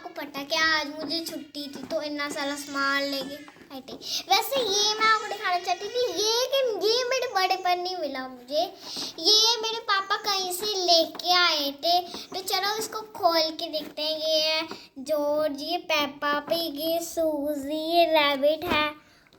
आपको पता कि आज मुझे छुट्टी थी तो इतना सारा सामान लेके आई थी। वैसे ये मैं आपको दिखाना चाहती थी ये मेरे बड़े पर नहीं मिला मुझे, ये मेरे पापा कहीं से लेके आए थे। तो चलो इसको खोल के देखते हैं। ये है जॉर्ज, ये पेप्पा पिग, ये सूजी, ये रैबिट है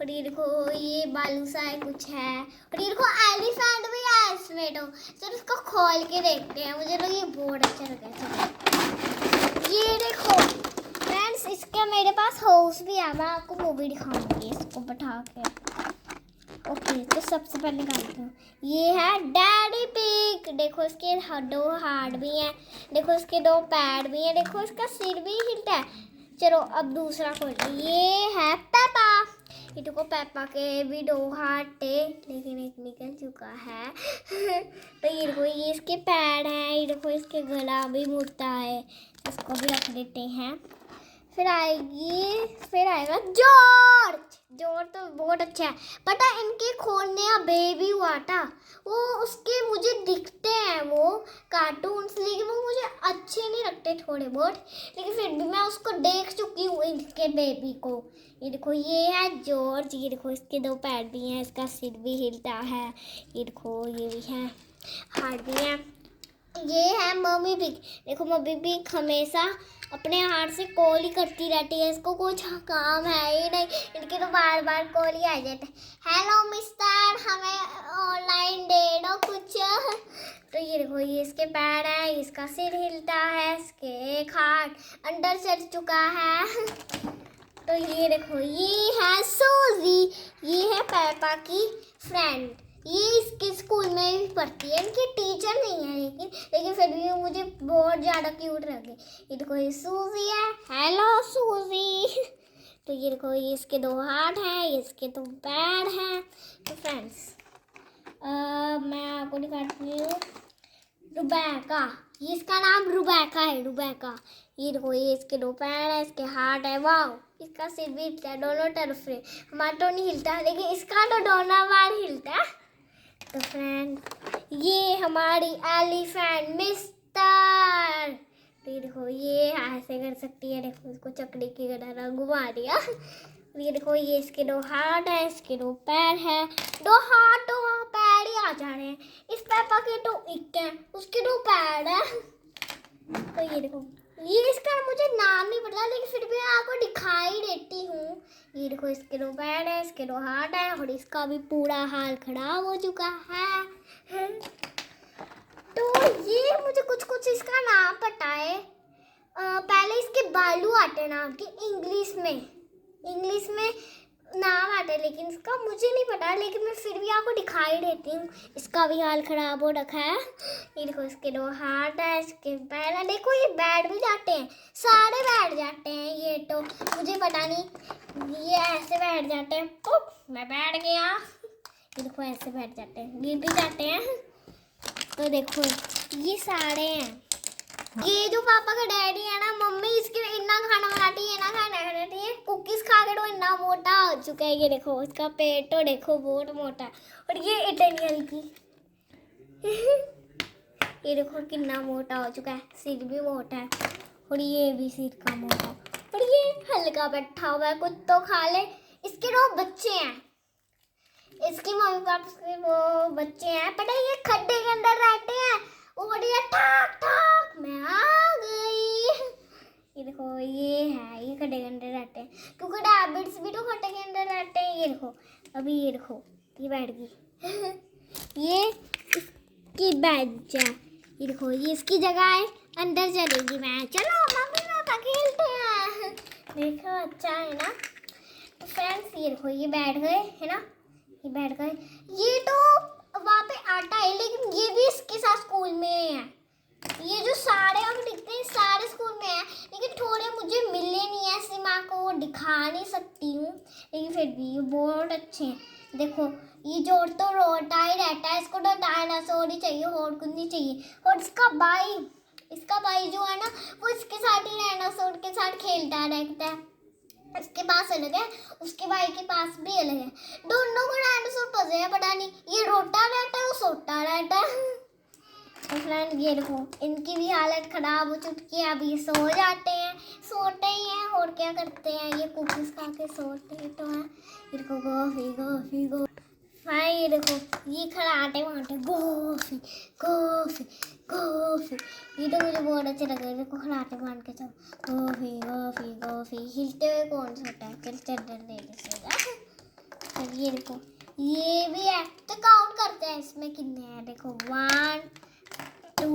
और ये देखो ये बालू सा है कुछ है और ये देखो एलिफेंट भी है इसमें। तो चलो इसको खोल के देखते हैं। मुझे तो ये बहुत अच्छा लगा। ये देखो फ्रेंड्स, इसका मेरे पास हाउस भी है, मैं आपको वो भी दिखाऊंगी इसको बैठा के। ओके तो सबसे पहले निकालती हूँ। ये है डैडी पिग, देखो इसके दो हाथ भी हैं, देखो इसके दो पैर भी हैं, देखो इसका सिर भी हिलता है। चलो अब दूसरा खोलते हैं। ये है पेपा, ये देखो पेपा के भी दो हाथ थे लेकिन एक निकल चुका है। तो ये देखो ये इसके पैर हैं, ये देखो इसके गला भी मुड़ता है, इसको भी रख देते हैं। फिर आएगा जॉर्ज। जॉर्ज तो बहुत अच्छा है, पता है इनके खोलने का बेबी हुआ था वो, उसके मुझे दिखते हैं वो कार्टून्स लेकिन वो मुझे अच्छे नहीं लगते थोड़े बहुत, लेकिन फिर भी मैं उसको देख चुकी हूँ इनके बेबी को। ये देखो ये है जॉर्ज, ये देखो इसके दो पैर भी हैं, इसका सिर भी हिलता है, ये देखो ये भी है, हाथ भी है। ये है मम्मी पिग, देखो मम्मी पिग हमेशा अपने हाथ से कॉल ही करती रहती है, इसको कुछ काम है ही नहीं, इनके तो बार बार कॉल ही आ जाते हैं। हेलो मिस्टर, हमें ऑनलाइन दे दो कुछ। तो ये देखो ये इसके पैर है, इसका सिर हिलता है, इसके एक हाथ अंदर चल चुका है। तो ये देखो ये है सूजी, ये है पेपा की फ्रेंड, ये इसके स्कूल में भी पढ़ती है, इनकी टीचर नहीं है लेकिन फिर भी मुझे बहुत ज़्यादा क्यूट लगे। ये देखो ये सूजी है, हेलो सूजी। तो ये देखो ये इसके दो हाथ हैं, इसके दो पैर हैं। तो फ्रेंड्स मैं आपको दिखाती हूँ रुबैका, ये इसका नाम रुबैका है, रुबैका। ये देखो ये इसके दो पैर है, इसके हाथ है, वाह इसका सिर भी हिलता है दोनों तरफ से, हमारा तो नहीं हिलता लेकिन इसका तो दोनों बार हिलता है। तो फ्रेंड ये हमारी एलिफेंट मिस्टर, तो ये देखो ये ऐसे कर सकती है, देखो इसको चक्री की तरह घुमा दिया। ये देखो ये इसके दो हाथ है, इसके दो पैर है, दो हाथ दो पैर ही आ जा रहे हैं, इस पेपा के तो एक है, उसके दो पैर है। तो ये देखो ये इसका मुझे नाम नहीं पता लेकिन फिर भी मैं आपको दिखाई देती हूँ। ये देखो इसके दो पैर है, इसके दो हाथ है और इसका भी पूरा हाल खराब हो चुका है। तो ये मुझे कुछ कुछ इसका नाम पता है। पहले इसके बालू आते नाम के इंग्लिश में नाम आता है लेकिन इसका मुझे नहीं पता, लेकिन मैं फिर भी आपको दिखाई देती हूँ। इसका भी हाल खराब हो रखा है। ये देखो इसके दो हाथ है, इसके पैर है, देखो ये बैठ भी जाते हैं, सारे बैठ जाते हैं, ये तो मुझे पता नहीं, ये ऐसे बैठ जाते हैं, तो मैं बैठ गया। ये देखो ऐसे बैठ जाते हैं, गिर भी जाते हैं। तो देखो ये सारे हैं। ये जो पापा का डैडी है ना, मम्मी इसके इतना खाना बनाती है ना, खाना बनाती है, कुकीज खा के तो इतना मोटा हो चुका है। ये देखो इसका पेट तो देखो बहुत मोटा है और ये इतनी हल्की। ये देखो कितना मोटा हो चुका है, सिर भी मोटा है और ये भी सिर का मोटा और ये हल्का बैठा हुआ है, कुछ तो खा ले। इसके दो बच्चे हैं, इसकी मम्मी पापा के वो बच्चे हैं, पता है ये खड्डे के अंदर रहते हैं, वो बढ़िया ठाक ठाक मैं आ गई। ये देखो ये है, ये खड्डे के अंदर रहते हैं क्योंकि रैबिट्स भी तो खड्डे के अंदर रहते हैं। ये देखो अभी ये देखो ये बैठ गई। ये इसकी बेंच है, ये देखो ये इसकी जगह है, अंदर चलेगी मैं, चलो मम्मी पापा खेलते हैं। देखो अच्छा है ना। तो फ्रेंड्स ये देखो ये बैठ गए है ना, ये बैठ गए। ये तो वहाँ पे आता है लेकिन ये भी इसके साथ स्कूल में है। ये जो सारे हम दिखते हैं सारे स्कूल में है लेकिन थोड़े मुझे मिले नहीं है, इसलिए मैं आपको वो दिखा नहीं सकती हूँ, लेकिन फिर भी ये बहुत अच्छे हैं। देखो ये जोड़ तो रोता ही रहता है, इसको तो डायनासोर ही चाहिए और कुछ नहीं चाहिए। और इसका भाई जो है ना वो इसके साथ ही डायनासोर के साथ खेलता रहता है, इसके पास अलग है, उसके भाई के पास भी अलग है, दोनों को डायनासोर पसंद है, पता नहीं ये रोता रहता है वो सोता रहता है। तो फ्रेंड ये देखो इनकी भी हालत खराब हो चुकी है। अब ये सो जाते हैं, सोते ही हैं और क्या करते हैं, ये कुकीज खा के सोते तो हैं। ये देखो गोफी गोफी गो भाई, ये देखो ये खड़ाटे वाटे गोफी गोफी गोफी। ये तो मुझे बहुत अच्छे लग रहे हैं। देखो खड़ाटे बांध के चलो गोफी गोफी गोफी। हिलते हुए कौन सोता है, चल चद्दर ले ले सो जा। फिर ये देखो ये भी है, तो काउंट करते हैं इसमें कितने हैं। देखो 1 2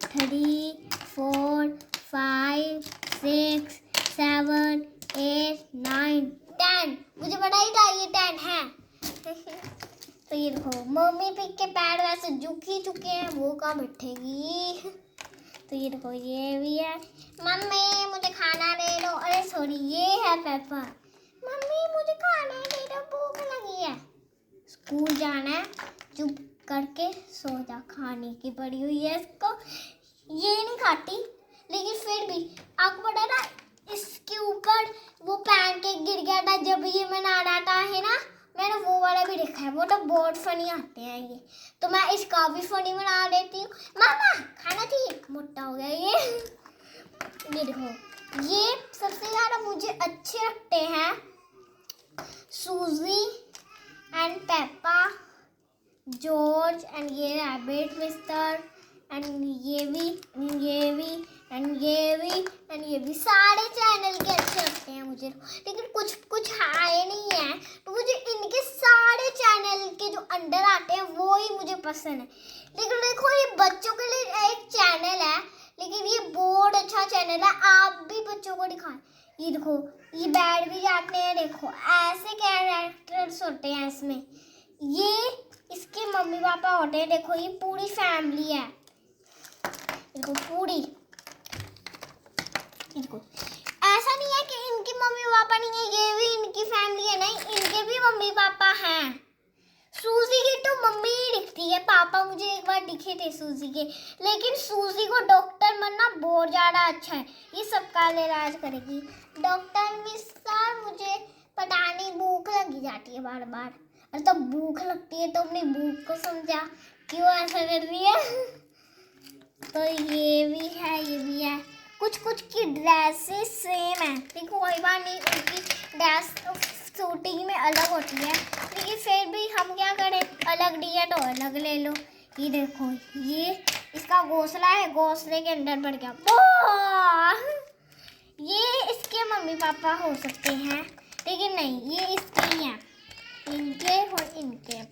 3 4 5 6 7 8 9 10। मुझे पता ही था ये 10 है। तो ये देखो मम्मी पिक के पैर वैसे झुक ही चुके हैं, वो कहाँ बैठेगी। तो ये देखो ये भी है। मम्मी मुझे खाना दे दो। अरे सॉरी ये है पेपर। मम्मी मुझे खाना दे दो, भूख लगी है। स्कूल जाना है, चुप करके सो जा। खाने की पड़ी हुई है इसको, ये नहीं खाती लेकिन फिर भी आपको पता ना इसके ऊपर वो पैनकेक गिर गया था जब ये बना रहा था, है ना। मैंने वो वाला भी देखा है, वो तो बहुत फनी आते हैं ये। तो मैं इसका भी फनी बना देती हूँ। मामा खाना चाहिए, मोटा हो गया ये देखो ये सबसे ज़्यादा मुझे अच्छे लगते हैं सूजी एंड पेपा, जॉर्ज एंड ये रैबिट मिस्टर एंड ये भी एंड ये भी एंड ये भी एंड ये भी। सारे चैनल के अच्छे लगते हैं मुझे, लेकिन कुछ कुछ आए नहीं है। तो मुझे इनके सारे चैनल के जो अंडर आते हैं वो ही मुझे पसंद है। लेकिन देखो ये बच्चों के लिए एक चैनल है, लेकिन ये बहुत अच्छा चैनल है, आप भी बच्चों को दिखाएं। ये देखो ये बैठ भी जाते हैं, देखो ऐसे कैरेक्टर्स होते हैं इसमें। ये इसके मम्मी पापा होते हैं, देखो ये पूरी फैमिली है, देखो पूरी। देखो ऐसा नहीं है कि इनकी मम्मी पापा नहीं है, ये भी इनकी फैमिली है, नहीं इनके भी मम्मी पापा हैं। सूजी की तो मम्मी ही दिखती है, पापा मुझे एक बार दिखे थे सूजी के। लेकिन सूजी को डॉक्टर बनना बहुत ज़्यादा अच्छा है, ये सबका इलाज करेगी। डॉक्टर मिस्टर मुझे पता नहीं भूख लगी जाती है बार बार, और तब भूख लगती है तो अपनी भूख को समझा क्यों ऐसा कर रही है। तो ये भी है, ये भी है। कुछ कुछ की ड्रेसेस सेम है, देखो कोई बात नहीं उनकी ड्रेस शूटिंग में अलग होती है, लेकिन फिर भी हम क्या करें, अलग दी है तो अलग ले लो। ये देखो ये इसका घोंसला है, घोंसले के अंदर बढ़ गया। ये इसके मम्मी पापा हो सकते हैं, लेकिन नहीं ये इसके ही हैं, इनके और इनके।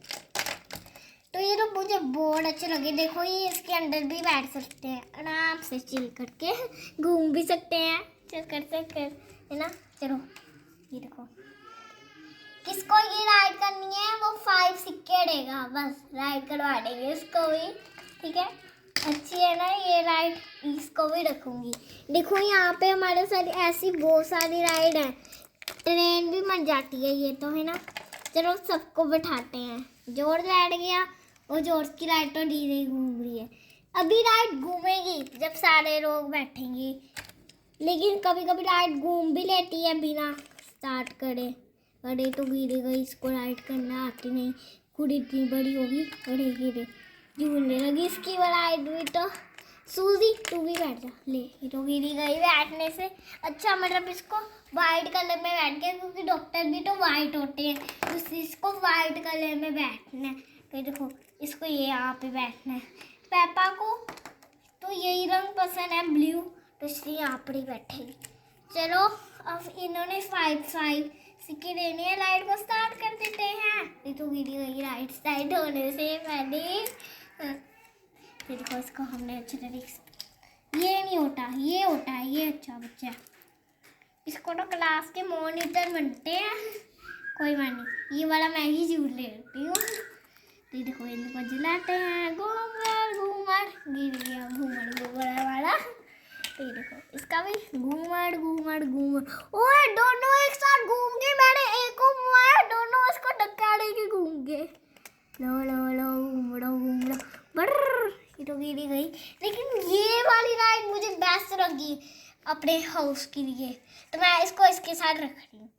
तो ये तो मुझे बहुत अच्छे लगे। देखो ये इसके अंदर भी बैठ सकते हैं, आराम से चिल करके घूम भी सकते हैं, चल कर है ना। चलो ये देखो किसको ये राइड करनी है वो 5 सिक्के देगा, बस राइड करवा देंगे इसको भी, ठीक है। अच्छी है ना ये राइड, इसको भी रखूँगी। देखो यहाँ पे हमारे साथ ऐसी बहुत सारी राइड है, ट्रेन भी बन जाती है ये तो, है ना। चलो सबको बैठाते हैं। जॉर्ज बैठ गया और जॉर्ज की राइड तो धीरे घूम रही है, अभी राइड घूमेगी जब सारे लोग बैठेंगे। लेकिन कभी कभी राइड घूम भी लेती है बिना स्टार्ट करे। अरे तो गिरे गई, इसको राइड करना आती नहीं, खुद इतनी बड़ी होगी। अरे गिरे, झूलने लगी इसकी राइड भी। तो सूजी तू भी बैठ जा, ले ये तो गिरी गई बैठने से। अच्छा मतलब इसको वाइट कलर में बैठ गया, क्योंकि डॉक्टर भी तो वाइट होते हैं, तो इसको वाइट कलर में बैठना है। तो देखो इसको ये यहाँ पे बैठना है। पापा को तो यही रंग पसंद है ब्लू, तो इसलिए यहाँ पर ही बैठेगी। चलो अब इन्होंने 5 सिक्के देने हैं, लाइट को स्टार्ट कर देते हैं। ये तो गिरी गई राइट साइड होने से पहले। देखो इसको हमने अच्छे तरीके से, ये नहीं होता ये होता है, ये अच्छा बच्चा, इसको तो क्लास के मॉनिटर बनते हैं। कोई बात नहीं, ये वाला मैं ही झूल लेती हूँ। तो देखो इनको जलाते हैं, घूमर घूमर, गिर गया घूमर घूमर वाला। तो देखो इसका भी घूमर घूमर घूमर। ओए दोनों एक साथ घूम गए, मैंने एक को मारा, दोनों इसको धक्का देके घूम गए। लो लो लो घूमड़ो घूमड़ो बर्र, ये तो गिरी गई। लेकिन ये वाली राइड मुझे बेस्ट लगी अपने हाउस के लिए, तो मैं इसको इसके साथ रख रही हूँ।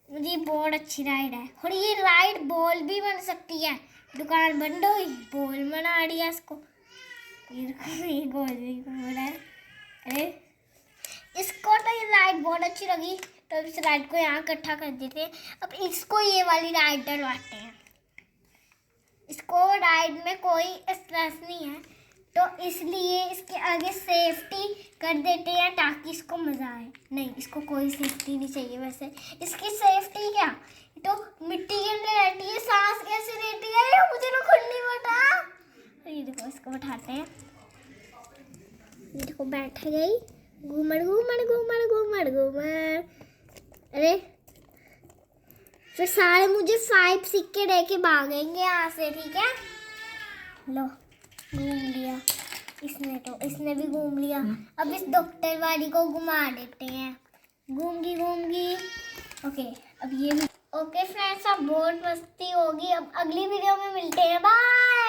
मुझे बहुत अच्छी राइड है, और ये राइड बॉल भी बन सकती है। दुकान बंद हुई, बॉल बना दिया इसको। ये देखो, ये गोली घूम रहा है। अरे इसको तो ये राइड बहुत अच्छी लगी, तो इस राइड को यहाँ इकट्ठा कर देते हैं। अब इसको ये वाली राइड डलवाते हैं। इसको राइड में कोई स्ट्रेस नहीं है, तो इसलिए इसके आगे सेफ्टी कर देते हैं ताकि इसको मज़ा आए। नहीं, इसको कोई सेफ्टी नहीं चाहिए। वैसे इसकी सेफ्टी क्या, तो मिट्टी के अंदर रहती है, सांस कैसे लेती है ये मुझे तो खुद नहीं पता। ये देखो, इसको बैठाते हैं। ये देखो बैठ गई। घूमर घूमर घूमर घूमर घूमर। अरे फिर सारे मुझे 5 सिक्के दे के भागेंगे यहाँ से, ठीक है। लो, घूम लिया इसने, तो इसने भी घूम लिया। अब इस डॉक्टर वाली को घुमा देते हैं। घूमगी घूमगी। ओके, अब ये भी। ओके फ्रेंड्स, अब बहुत मस्ती होगी। अब अगली वीडियो में मिलते हैं। बाय।